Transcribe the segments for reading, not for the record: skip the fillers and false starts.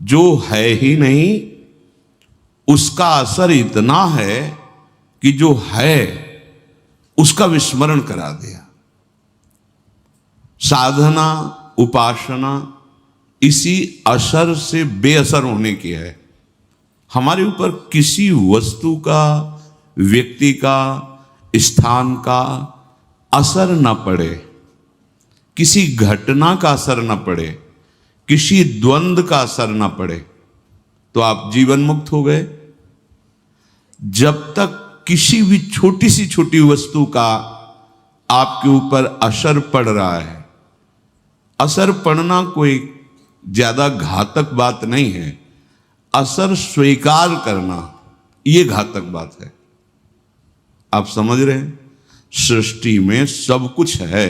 जो है ही नहीं उसका असर इतना है कि जो है उसका विस्मरण करा दिया। साधना उपासना इसी असर से बेअसर होने की है। हमारे ऊपर किसी वस्तु का, व्यक्ति का, स्थान का असर न पड़े, किसी घटना का असर न पड़े, किसी द्वंद्व का असर न पड़े, तो आप जीवन मुक्त हो गए। जब तक किसी भी छोटी सी छोटी वस्तु का आपके ऊपर असर पड़ रहा है, असर पड़ना कोई ज्यादा घातक बात नहीं है, असर स्वीकार करना यह घातक बात है। आप समझ रहे हैं? सृष्टि में सब कुछ है,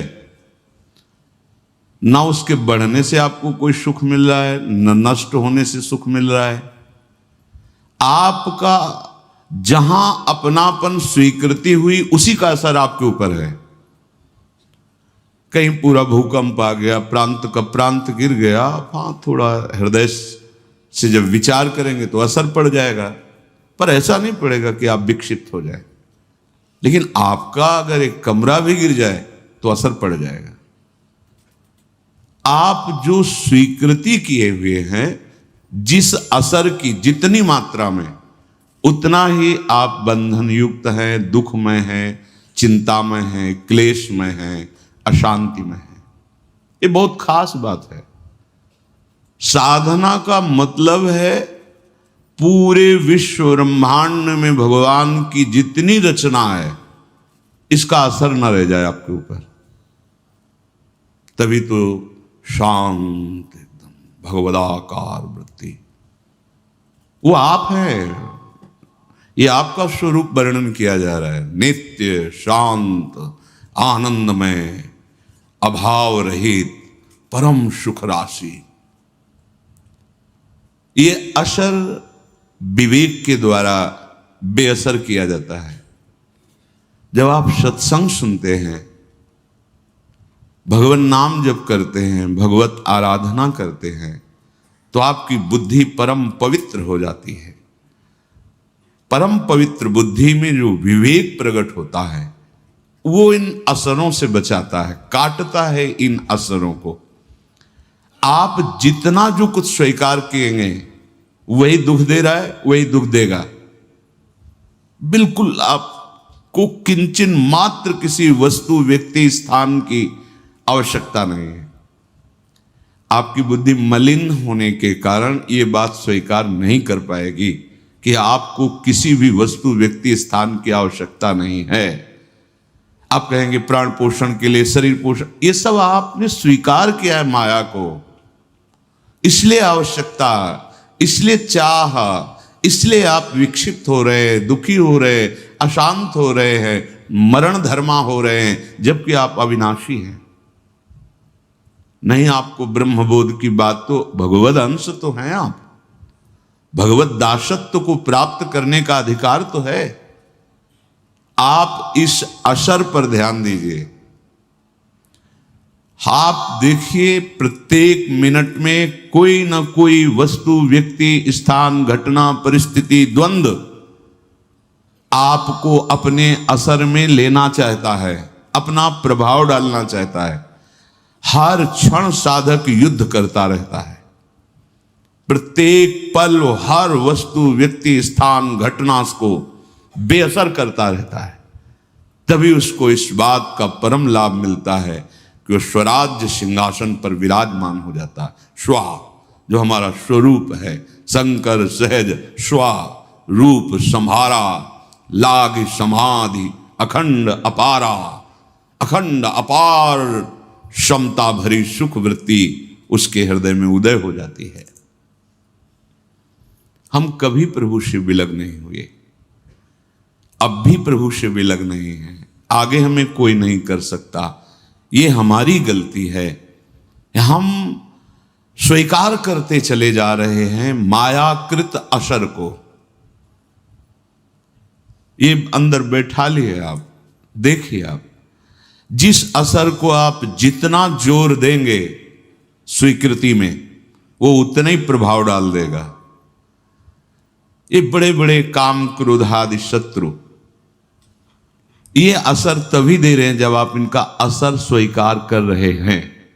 ना उसके बढ़ने से आपको कोई सुख मिल रहा है, न नष्ट होने से सुख मिल रहा है। आपका जहां अपनापन स्वीकृति हुई उसी का असर आपके ऊपर है। कहीं पूरा भूकंप आ गया, प्रांत का प्रांत गिर गया, हाँ थोड़ा हृदय से जब विचार करेंगे तो असर पड़ जाएगा, पर ऐसा नहीं पड़ेगा कि आप विक्षिप्त हो जाए। लेकिन आपका अगर एक कमरा भी गिर जाए तो असर पड़ जाएगा। आप जो स्वीकृति किए हुए हैं, जिस असर की जितनी मात्रा में, उतना ही आप बंधन युक्त हैं, दुख में हैं, चिंता में हैं, क्लेश में हैं, अशांति में हैं। ये बहुत खास बात है। साधना का मतलब है पूरे विश्व ब्रह्मांड में भगवान की जितनी रचना है, इसका असर न रह जाए आपके ऊपर। तभी तो शांत एकदम भगवदाकार वृत्ति, वो आप हैं। ये आपका स्वरूप वर्णन किया जा रहा है। नित्य शांत आनंदमय अभाव रहित परम सुख राशि। ये असर विवेक के द्वारा बेअसर किया जाता है। जब आप सत्संग सुनते हैं, भगवान नाम जप करते हैं, भगवत आराधना करते हैं, तो आपकी बुद्धि परम पवित्र हो जाती है। परम पवित्र बुद्धि में जो विवेक प्रकट होता है, वो इन असरों से बचाता है, काटता है इन असरों को। आप जितना जो कुछ स्वीकार किएंगे वही दुख दे रहा है, वही दुख देगा। बिल्कुल आपको किंचन मात्र किसी वस्तु, व्यक्ति, स्थान की आवश्यकता नहीं है। आपकी बुद्धि मलिन होने के कारण ये बात स्वीकार नहीं कर पाएगी कि आपको किसी भी वस्तु, व्यक्ति, स्थान की आवश्यकता नहीं है। आप कहेंगे प्राण पोषण के लिए, शरीर पोषण, ये सब आपने स्वीकार किया है माया को, इसलिए आवश्यकता, इसलिए चाह, इसलिए आप विक्षिप्त हो रहे हैं, दुखी हो रहे हैं, अशांत हो रहे हैं, मरण धर्मा हो रहे हैं, जबकि आप अविनाशी हैं। नहीं, आपको ब्रह्मबोध की बात तो, भगवद अंश तो हैं आप, भगवत दासत्व को प्राप्त करने का अधिकार तो है। आप इस असर पर ध्यान दीजिए। आप देखिए, प्रत्येक मिनट में कोई ना कोई वस्तु, व्यक्ति, स्थान, घटना, परिस्थिति, द्वंद्व आपको अपने असर में लेना चाहता है, अपना प्रभाव डालना चाहता है। हर क्षण साधक युद्ध करता रहता है। प्रत्येक पल हर वस्तु, व्यक्ति, स्थान, घटना को बेअसर करता रहता है। तभी उसको इस बात का परम लाभ मिलता है कि वो स्वराज्य सिंहासन पर विराजमान हो जाता है। स्वा, जो हमारा स्वरूप है, शंकर सहज स्वा रूप संहारा, लाग समाधि अखंड अपारा, अखंड अपार क्षमता भरी सुख वृत्ति उसके हृदय में उदय हो जाती है। हम कभी प्रभु से विलग नहीं हुए, अब भी प्रभु से विलग नहीं है, आगे हमें कोई नहीं कर सकता। ये हमारी गलती है। हम स्वीकार करते चले जा रहे हैं मायाकृत असर को। ये अंदर बैठा लिए आप, देखिए, आप जिस असर को आप जितना जोर देंगे स्वीकृति में, वो उतना ही प्रभाव डाल देगा। ये बड़े बड़े काम क्रोध आदि शत्रु ये असर तभी दे रहे हैं जब आप इनका असर स्वीकार कर रहे हैं,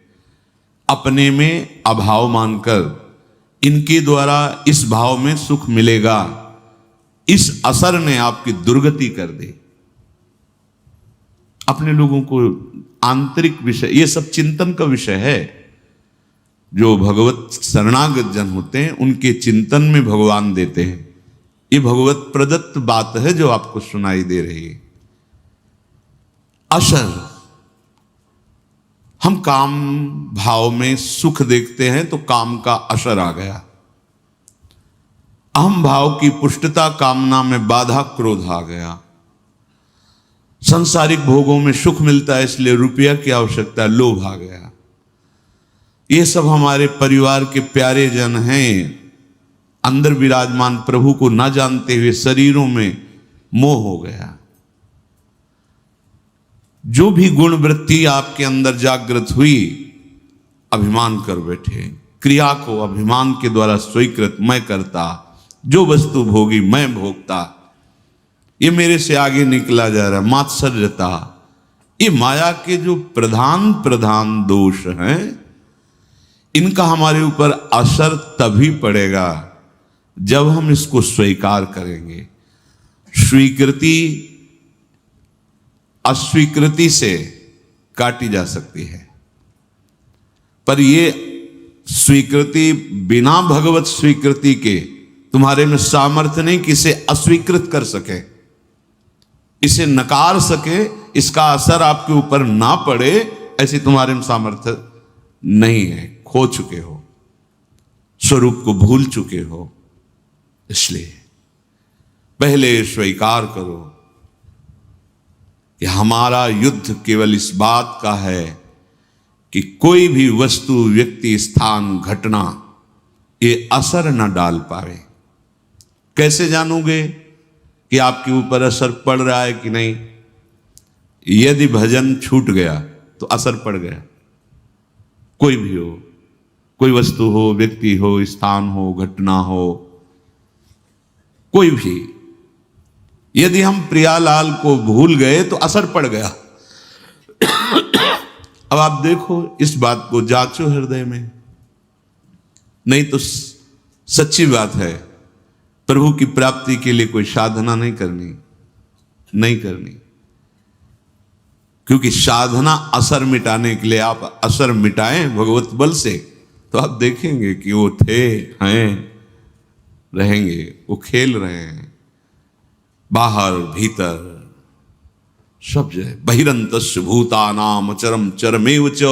अपने में अभाव मानकर इनके द्वारा इस भाव में सुख मिलेगा, इस असर ने आपकी दुर्गति कर दी। अपने लोगों को आंतरिक विषय, ये सब चिंतन का विषय है। जो भगवत शरणागत जन होते हैं उनके चिंतन में भगवान देते हैं। ये भगवत प्रदत्त बात है जो आपको सुनाई दे रही है। असर, हम काम भाव में सुख देखते हैं तो काम का असर आ गया। अहम भाव की पुष्टता कामना में बाधा क्रोध आ गया। सांसारिक भोगों में सुख मिलता है इसलिए रुपया की आवश्यकता है, लोभ आ गया। ये सब हमारे परिवार के प्यारे जन हैं, अंदर विराजमान प्रभु को ना जानते हुए शरीरों में मोह हो गया। जो भी गुण वृत्ति आपके अंदर जागृत हुई, अभिमान कर बैठे। क्रिया को अभिमान के द्वारा स्वीकृत, मैं करता, जो वस्तु भोगी मैं भोगता, ये मेरे से आगे निकला जा रहा है। मात्सर्यता, ये माया के जो प्रधान प्रधान दोष हैं, इनका हमारे ऊपर असर तभी पड़ेगा जब हम इसको स्वीकार करेंगे। स्वीकृति अस्वीकृति से काटी जा सकती है, पर ये स्वीकृति बिना भगवत स्वीकृति के तुम्हारे में सामर्थ्य नहीं कि इसे अस्वीकृत कर सके, इसे नकार सके, इसका असर आपके ऊपर ना पड़े, ऐसी तुम्हारे में सामर्थ्य नहीं है। खो चुके हो, स्वरूप को भूल चुके हो। इसलिए पहले स्वीकार करो कि हमारा युद्ध केवल इस बात का है कि कोई भी वस्तु, व्यक्ति, स्थान, घटना ये असर न डाल पाए। कैसे जानोगे कि आपके ऊपर असर पड़ रहा है कि नहीं? यदि भजन छूट गया तो असर पड़ गया। कोई भी हो, कोई वस्तु हो, व्यक्ति हो, स्थान हो, घटना हो, कोई भी। यदि हम प्रियालाल को भूल गए तो असर पड़ गया। अब आप देखो, इस बात को जांचो हृदय में। नहीं तो सच्ची बात है, प्रभु की प्राप्ति के लिए कोई साधना नहीं करनी, क्योंकि साधना असर मिटाने के लिए, आप असर मिटाएं भगवत बल से तो आप देखेंगे कि वो थे, हैं, रहेंगे, वो खेल रहे हैं बाहर भीतर सब जगह। बहिरंतस्य भूतानाम चरम चरमेव च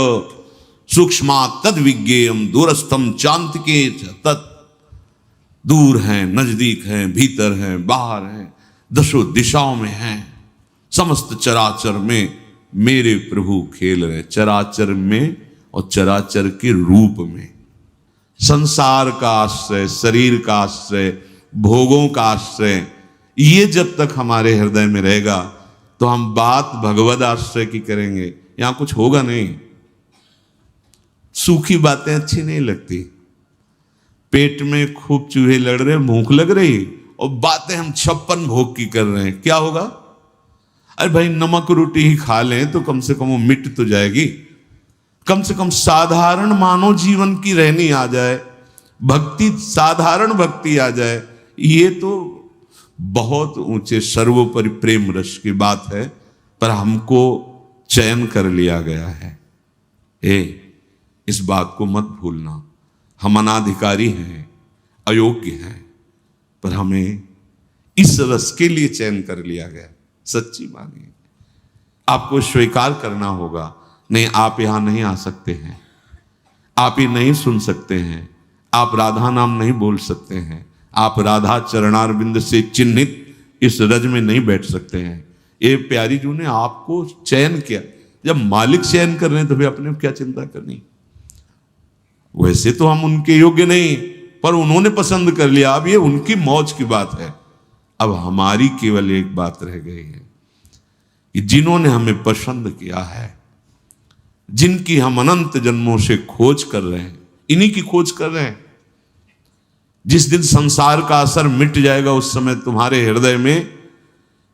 सूक्ष्मा तद विज्ञेयम दूरस्थम चांतिके तत्। दूर हैं, नजदीक हैं, भीतर हैं, बाहर हैं, दशों दिशाओं में हैं। समस्त चराचर में मेरे प्रभु खेल रहे, चराचर में और चराचर के रूप में। संसार का आश्रय, शरीर का आश्रय, भोगों का आश्रय, ये जब तक हमारे हृदय में रहेगा तो हम बात भगवद आश्रय की करेंगे, यहां कुछ होगा नहीं। सूखी बातें अच्छी नहीं लगती। पेट में खूब चूहे लड़ रहे, भूख लग रही, और बातें हम 56 भोग की कर रहे हैं, क्या होगा? अरे भाई, नमक रोटी ही खा लें तो कम से कम वो मिट तो जाएगी। कम से कम साधारण मानव जीवन की रहनी आ जाए, भक्ति, साधारण भक्ति आ जाए, ये तो बहुत ऊंचे सर्वोपरि प्रेम रस की बात है। पर हमको चयन कर लिया गया है। इस बात को मत भूलना, हम अनाधिकारी हैं, अयोग्य हैं, पर हमें इस रस के लिए चयन कर लिया गया। सच्ची मानिए, आपको स्वीकार करना होगा। नहीं, आप यहां नहीं आ सकते हैं, आप ये नहीं सुन सकते हैं, आप राधा नाम नहीं बोल सकते हैं, आप राधा चरणारविंद से चिन्हित इस रज में नहीं बैठ सकते हैं। ये प्यारी जू ने आपको चयन किया। जब मालिक चयन कर रहे हैं तो फिर अपने क्या चिंता करनी? वैसे तो हम उनके योग्य नहीं, पर उन्होंने पसंद कर लिया। अब ये उनकी मौज की बात है। अब हमारी केवल एक बात रह गई है कि जिन्होंने हमें पसंद किया है, जिनकी हम अनंत जन्मों से खोज कर रहे हैं, इन्हीं की खोज कर रहे हैं। जिस दिन संसार का असर मिट जाएगा उस समय तुम्हारे हृदय में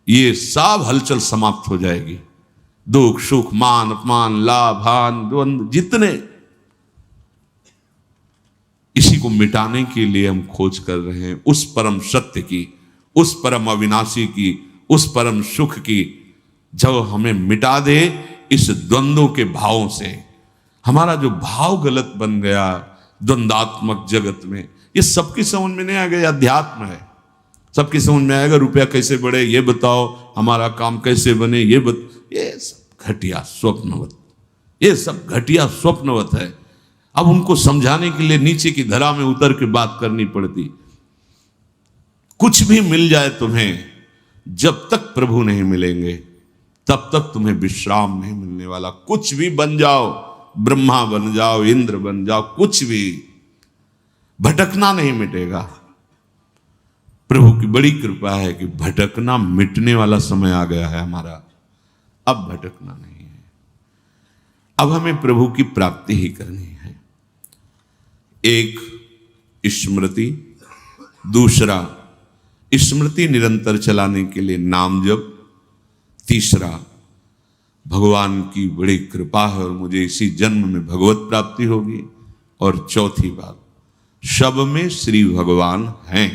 ये सब हलचल समाप्त हो जाएगी। दुख सुख मान अपमान लाभ हान द्वंद्व जितने, इसी को मिटाने के लिए हम खोज कर रहे हैं, उस परम सत्य की, उस परम अविनाशी की, उस परम सुख की, जो हमें मिटा दे इस द्वंद्वों के भावों से। हमारा जो भाव गलत बन गया द्वंद्वात्मक जगत में, ये सबकी समझ में नहीं आएगा। अध्यात्म है, सबकी समझ में आएगा रुपया कैसे बढ़े ये बताओ, हमारा काम कैसे बने ये सब घटिया स्वप्नवत, ये सब घटिया स्वप्नवत है। अब उनको समझाने के लिए नीचे की धरा में उतर के बात करनी पड़ती। कुछ भी मिल जाए तुम्हें, जब तक प्रभु नहीं मिलेंगे तब तक तुम्हें विश्राम नहीं मिलने वाला। कुछ भी बन जाओ, ब्रह्मा बन जाओ, इंद्र बन जाओ, कुछ भी, भटकना नहीं मिटेगा। प्रभु की बड़ी कृपा है कि भटकना मिटने वाला समय आ गया है हमारा, अब भटकना नहीं है। अब हमें प्रभु की प्राप्ति ही करनी है। एक स्मृति, दूसरा स्मृति निरंतर चलाने के लिए नाम जप, तीसरा भगवान की बड़ी कृपा है और मुझे इसी जन्म में भगवत प्राप्ति होगी, और चौथी बात सब में श्री भगवान हैं।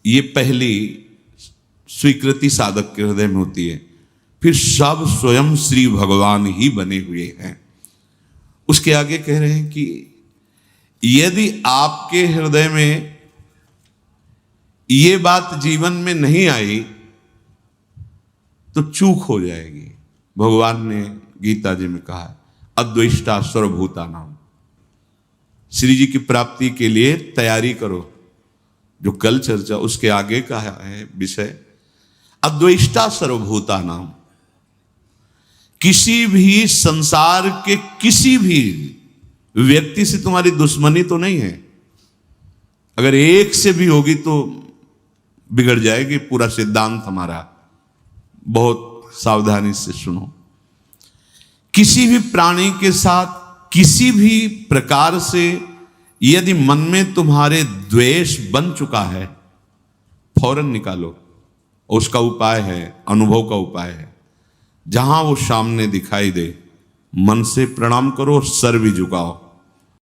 ये पहली स्वीकृति साधक के हृदय में होती है, फिर सब स्वयं श्री भगवान ही बने हुए हैं। उसके आगे कह रहे हैं कि यदि आपके हृदय में ये बात जीवन में नहीं आई तो चूक हो जाएगी। भगवान ने गीता जी में कहा है अद्वेष्टा सर्वभूता नाम। श्री जी की प्राप्ति के लिए तैयारी करो। जो कल चर्चा उसके आगे का है विषय अद्वेष्टा सर्वभूता नाम। किसी भी संसार के किसी भी व्यक्ति से तुम्हारी दुश्मनी तो नहीं है। अगर एक से भी होगी तो बिगड़ जाएगी पूरा सिद्धांत हमारा। बहुत सावधानी से सुनो। किसी भी प्राणी के साथ किसी भी प्रकार से यदि मन में तुम्हारे द्वेष बन चुका है, फौरन निकालो। उसका उपाय है, अनुभव का उपाय है। जहां वो सामने दिखाई दे मन से प्रणाम करो, सर भी झुकाओ।